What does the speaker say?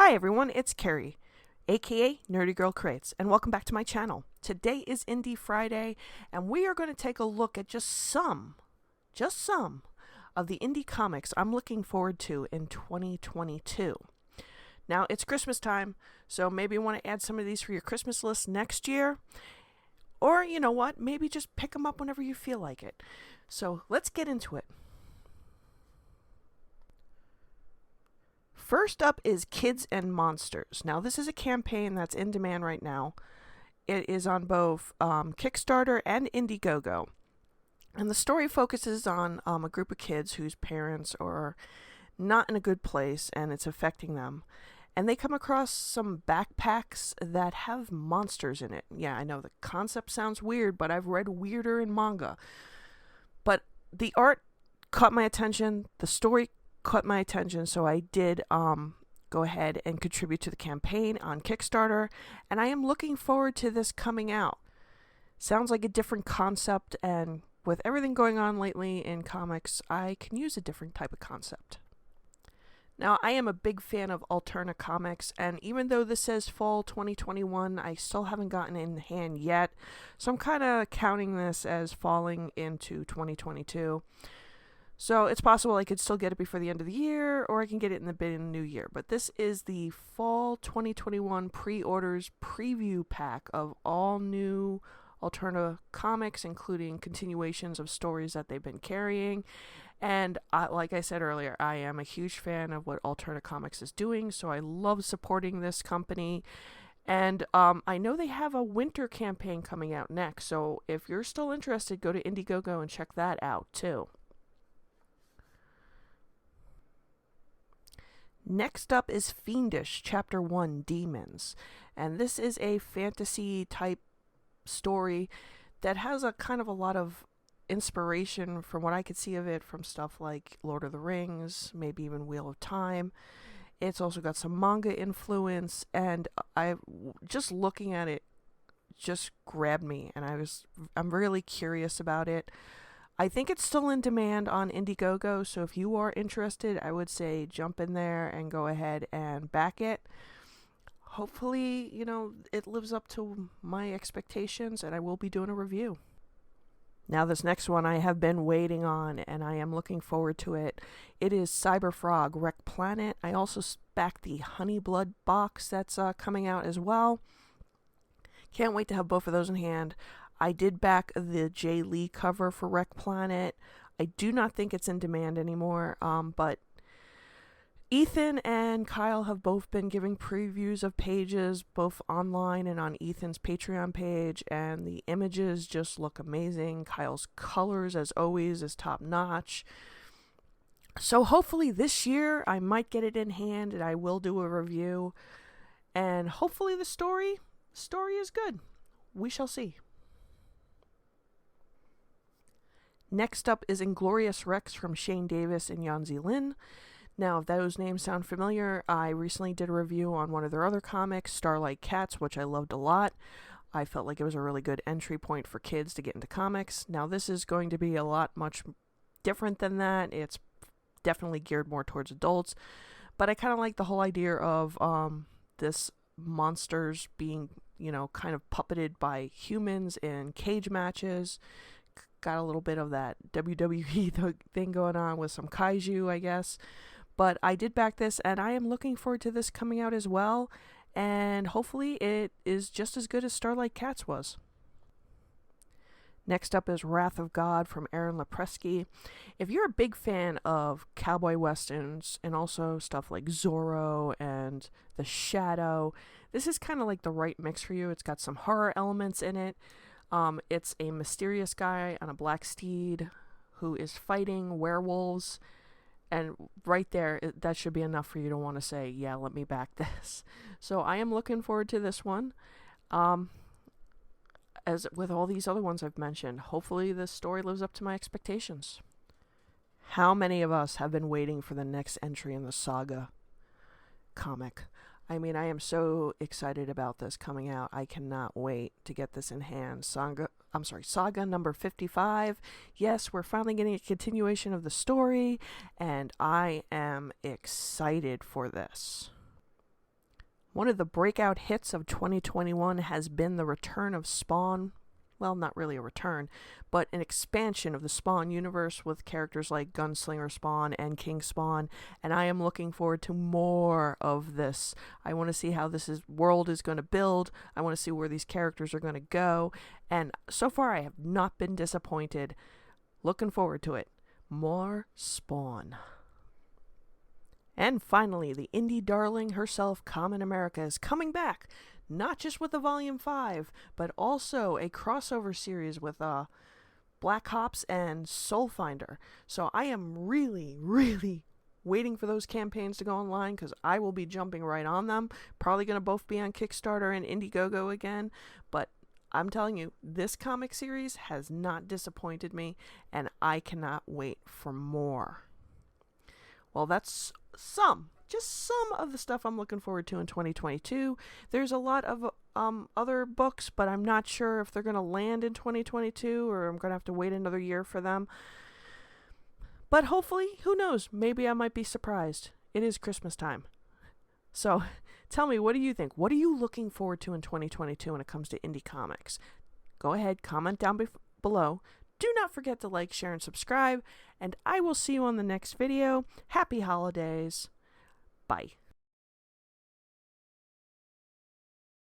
Hi everyone, it's Carrie, aka Nerdy Girl Crates, and welcome back to my channel. Today is Indie Friday, and we are going to take a look at just some of the indie comics I'm looking forward to in 2022. Now, it's Christmas time, so maybe you want to add some of these for your Christmas list next year. Or, you know what, maybe just pick them up whenever you feel like it. So, let's get into it. First up is Kids and Monsters. Now, this is a campaign that's in demand right now. It is on both Kickstarter and Indiegogo. And the story focuses on a group of kids whose parents are not in a good place and it's affecting them. And they come across some backpacks that have monsters in it. Yeah, I know the concept sounds weird, but I've read weirder in manga. But the art caught my attention, the story caught my attention, so I did go ahead and contribute to the campaign on Kickstarter, and I am looking forward to this coming out. Sounds like a different concept, and with everything going on lately in comics, I can use a different type of concept. Now, I am a big fan of Alterna Comics, and even though this says fall 2021, I still haven't gotten it in hand yet, so I'm kind of counting this as falling into 2022. So it's possible I could still get it before the end of the year, or I can get it in the new year. But this is the fall 2021 pre-orders preview pack of all new Alterna comics, including continuations of stories that they've been carrying. And like I said earlier, I am a huge fan of what Alterna Comics is doing, so I love supporting this company. And I know they have a winter campaign coming out next, so if you're still interested, go to Indiegogo and check that out too. Next up is Fiendish, Chapter 1, Demons. And this is a fantasy type story that has a kind of a lot of inspiration from what I could see of it from stuff like Lord of the Rings, maybe even Wheel of Time. It's also got some manga influence, and just looking at it just grabbed me, and I'm really curious about it. I think it's still in demand on Indiegogo, so if you are interested, I would say jump in there and go ahead and back it. Hopefully, it lives up to my expectations, and I will be doing a review. Now, this next one I have been waiting on, and I am looking forward to it. It is Cyberfrog Wreck Planet. I also backed the Honeyblood box that's coming out as well. Can't wait to have both of those in hand. I did back the Jay Lee cover for Wreck Planet. I do not think it's in demand anymore, but Ethan and Kyle have both been giving previews of pages, both online and on Ethan's Patreon page, and the images just look amazing. Kyle's colors, as always, is top notch. So hopefully this year I might get it in hand and I will do a review. And hopefully the story is good. We shall see. Next up is Inglorious Rex from Shane Davis and Yanzi Lin. Now, if those names sound familiar, I recently did a review on one of their other comics, Starlight Cats, which I loved a lot. I felt like it was a really good entry point for kids to get into comics. Now, this is going to be much different than that. It's definitely geared more towards adults. But I kind of like the whole idea of this monsters being, kind of puppeted by humans in cage matches. Got a little bit of that WWE thing going on with some kaiju, I guess. But I did back this, and I am looking forward to this coming out as well. And hopefully it is just as good as Starlight Cats was. Next up is Wrath of God from Aaron Lapressky. If you're a big fan of cowboy westerns and also stuff like Zorro and The Shadow, this is kind of like the right mix for you. It's got some horror elements in it. It's a mysterious guy on a black steed who is fighting werewolves, and right there, that should be enough for you to want to say, yeah, let me back this. So I am looking forward to this one. As with all these other ones I've mentioned, hopefully this story lives up to my expectations. How many of us have been waiting for the next entry in the Saga comic? I mean, I am so excited about this coming out. I cannot wait to get this in hand. Saga number 55. Yes, we're finally getting a continuation of the story, and I am excited for this. One of the breakout hits of 2021 has been the return of Spawn. Well, not really a return, but an expansion of the Spawn universe with characters like Gunslinger Spawn and King Spawn, and I am looking forward to more of this. I want to see how world is going to build. I want to see where these characters are going to go, and so far I have not been disappointed. Looking forward to it. More Spawn. And finally, the indie darling herself, Common America, is coming back. Not just with the Volume 5, but also a crossover series with Black Ops and Soulfinder. So I am really, really waiting for those campaigns to go online because I will be jumping right on them. Probably going to both be on Kickstarter and Indiegogo again. But I'm telling you, this comic series has not disappointed me, and I cannot wait for more. Well, that's just some of the stuff I'm looking forward to in 2022. There's a lot of other books, but I'm not sure if they're going to land in 2022 or I'm going to have to wait another year for them. But hopefully, who knows? Maybe I might be surprised. It is Christmas time. So tell me, what do you think? What are you looking forward to in 2022 when it comes to indie comics? Go ahead, comment down below. Do not forget to like, share, and subscribe, and I will see you on the next video. Happy holidays. Bye.